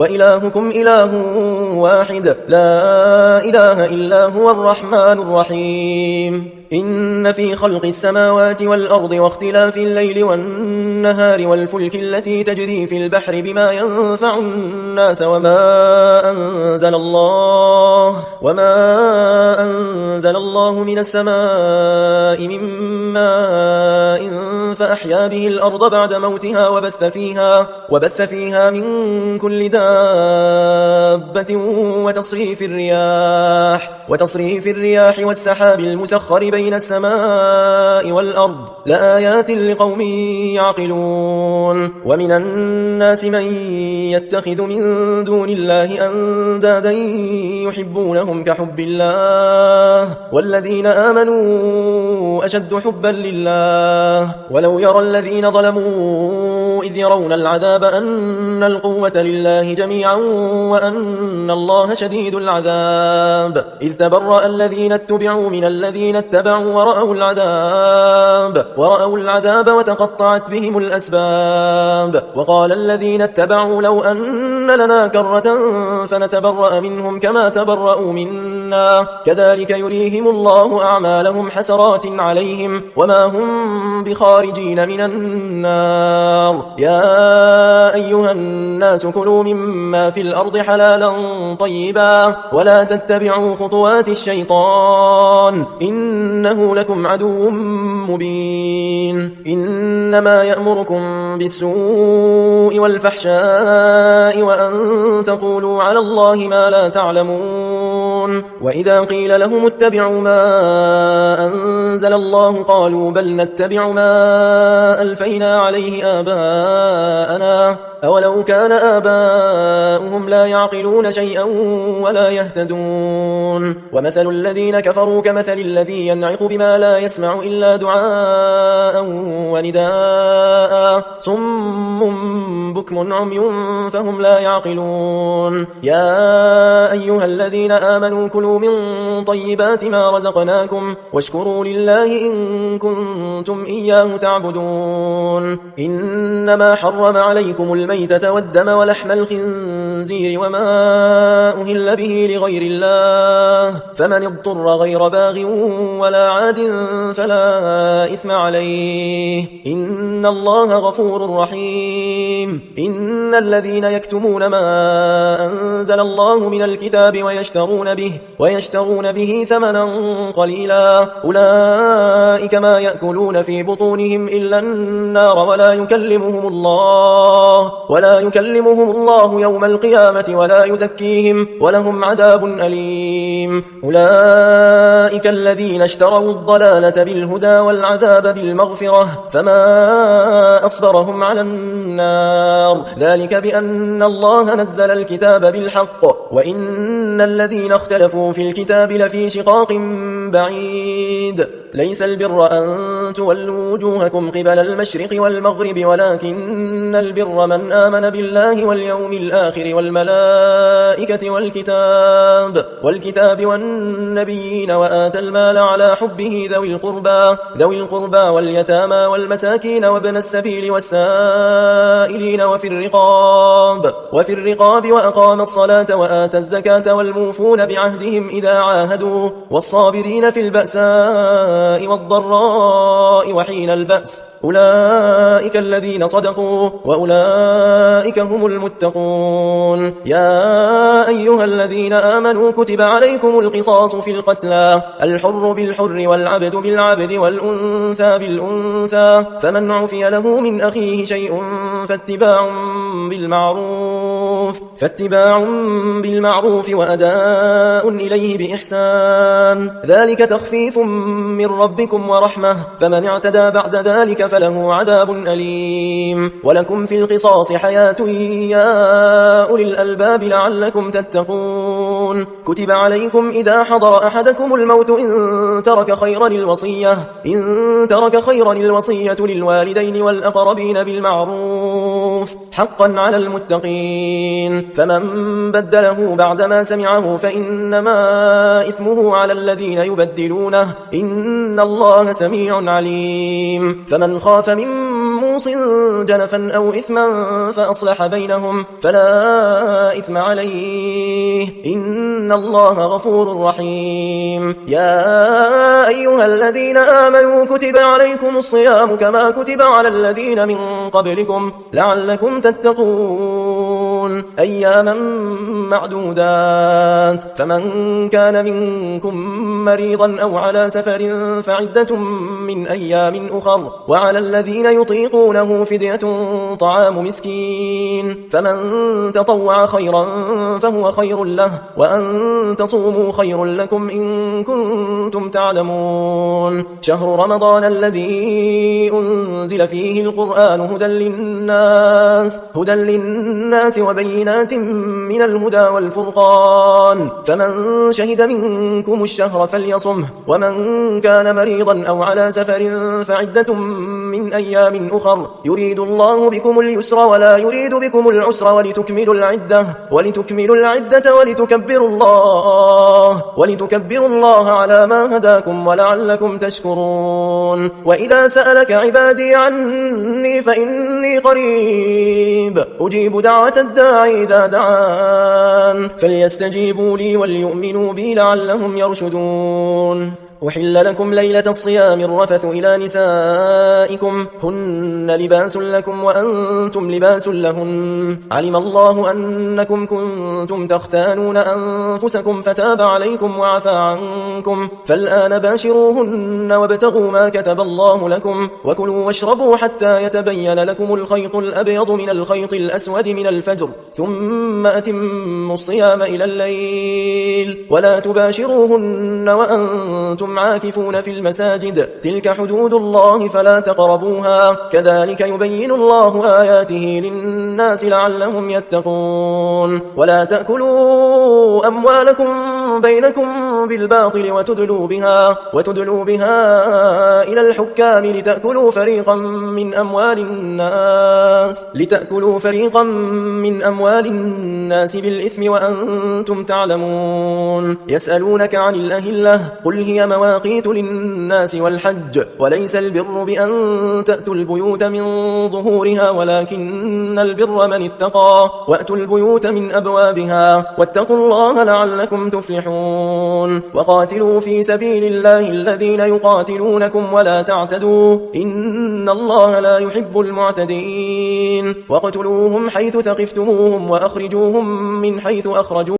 وإلهكم إله واحد لا إله إلا هو الرحمن الرحيم إن في خلق السماوات والأرض واختلاف الليل والنهار والفلك التي تجري في البحر بما ينفع الناس وما أنزل الله من السماء من ماء فأحيا به الأرض بعد موتها وبث فيها من كل دابة وتصريف الرياح والسحاب المسخر بين السماء والأرض لآيات لقوم يعقلون ومن الناس من يتخذ من دون الله أندادا يحبونهم كحب الله والذين آمنوا أشد حبا لله ولو يرى الذين ظلموا إذ يرون العذاب أن القوة لله جميعا وأن الله شديد العذاب إذ تبرأ الذين اتبعوا من الذين اتبعوا ورأوا العذاب وتقطعت بهم الأسباب وقال الذين اتبعوا لو أن لنا كرة فنتبرأ منهم كما تبرأوا منا كذلك يريهم الله أعمالهم حسرات عليهم وما هم بخارجين من النار يا أيها الناس كلوا مما في الأرض حلالا طيبا ولا تتبعوا خطوات الشيطان إنه لكم عدو مبين إنما يأمركم بالسوء والفحشاء وأن تقولوا على الله ما لا تعلمون وإذا قيل لهم اتبعوا ما أنزل الله قالوا بل نتبع ما ألفينا عليه آباءنا أولو كان آباؤهم لا يعقلون شيئا ولا يهتدون ومثل الذين كفروا كمثل الذي ينعق بما لا يسمع إلا دعاء ونداء صم بكم عمي فهم لا يعقلون يا أيها الذين آمنوا كلوا من طيبات ما رزقناكم واشكروا لله إن كنتم إياه تعبدون إنما حرم عليكم الميتة والدم ولحم الخنزير وما أهل به لغير الله فمن اضطر غير باغ ولا عاد فلا إثم عليه إن الله غفور رحيم إن الذين يكتمون ما أنزل الله من الكتاب ويشترون به ثمنا قليلا أولئك ما يأكلون في بطونهم إلا النار ولا يكلمهم الله يوم القيامة ولا يزكيهم ولهم عذاب أليم أولئك الذين اشتروا الضلالة بالهدى والعذاب بالمغفرة فما أصبرهم على النار ذلك بأن الله نزل الكتاب بالحق وإن الذين اختلفوا في الكتاب لفي شقاق بعيد ليس البر أن تولوا وجوهكم قبل المشرق والمغرب ولكن البر من آمن بالله واليوم الآخر والملائكة والكتاب والنبيين وآتى المال على حبه ذوي القربى واليتامى والمساكين وابن السبيل والسائلين وفي الرقاب وأقام الصلاة وآتى الزكاة والموفون بعهدهم إذا عاهدوا والصابرين في البأساء والضراء وحين البأس أولئك الذين صدقوا وأولئك هم المتقون يا أيها الذين آمنوا كتب عليكم القصاص في القتلى الحر بالحر والعبد بالعبد والأنثى بالأنثى فمن عفي له من أخيه شيء فاتباع بالمعروف وأداء إليه بإحسان ذلك تخفيف من ربكم ورحمة فمن اعتدى بعد ذلك فله عذاب أليم ولكم في القصاص حياة يا أولي الألباب لعلكم تتقون كتب عليكم إذا حضر أحدكم الموت إن ترك خيرا الوصية للوالدين والأقربين بالمعروف حقا على المتقين فمن بدله بعدما سمعه فإنما إثمه على الذين يبدلونه إن الله سميع عليم فمن خاف من موص قوس جنفا أو إثما فأصلح بينهم فلا إثم عليه إن الله غفور رحيم. يا أيها الذين آمنوا كتب عليكم الصيام كما كتب على الذين من قبلكم لعلكم تتقون أياما معدودات فمن كان منكم مريضا أو على سفر فعدة من أيام أخر وعلى الذين يطيقونه فدية طعام مسكين فمن تطوع خيرا فهو خير له وأن تصوموا خير لكم إن كنتم تعلمون. شهر رمضان الذي أنزل فيه القرآن هدى للناس وبينات من الهدى والفرقان فمن شهد منكم الشهر فليصمه ومن كان مريضا أو على سفر فعدة من أيام أخر يريد الله بكم اليسر ولا يريد بكم العسر ولتكملوا العدة ولتكبروا الله على ما هداكم ولعلكم تشكرون. وإذا سألك عبادي عني فإني قريب أجيب دعوة الداعي إذا دعان فليستجيبوا لي وليؤمنوا بي لعلهم يرشدون. أحل لكم ليلة الصيام الرفث إلى نسائكم هن لباس لكم وأنتم لباس لهن علم الله أنكم كنتم تختانون أنفسكم فتاب عليكم وعفى عنكم فالآن باشروهن وابتغوا ما كتب الله لكم وكلوا واشربوا حتى يتبين لكم الخيط الأبيض من الخيط الأسود من الفجر ثم أتموا الصيام إلى الليل ولا تباشروهن وأنتم عاكفون في المساجد تلك حدود الله فلا تقربوها كذلك يبين الله آياته للناس لعلهم يتقون. ولا تأكلوا أموالكم بينكم بالباطل وتدلوا بها إلى الحكام لتأكلوا فريقا من أموال الناس بالإثم وأنتم تعلمون. يسألونك عن الأهلة قل هي مواقيت للناس والحج وليس البر بأن تأتوا البيوت من ظهورها ولكن البر من اتقى وأتوا البيوت من أبوابها واتقوا الله لعلكم تفلحون. وقاتلوا في سبيل الله الذين يقاتلونكم ولا تعتدوا إن الله لا يحب المعتدين. واقتلوهم حيث ثقفتموهم وأخرجوهم من حيث أخرجوهم